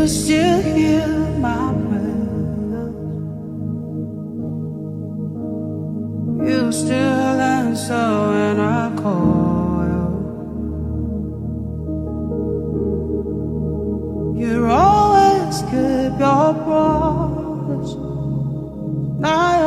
still hear my prayers. You still answer when I call you. You always keep your promise. Now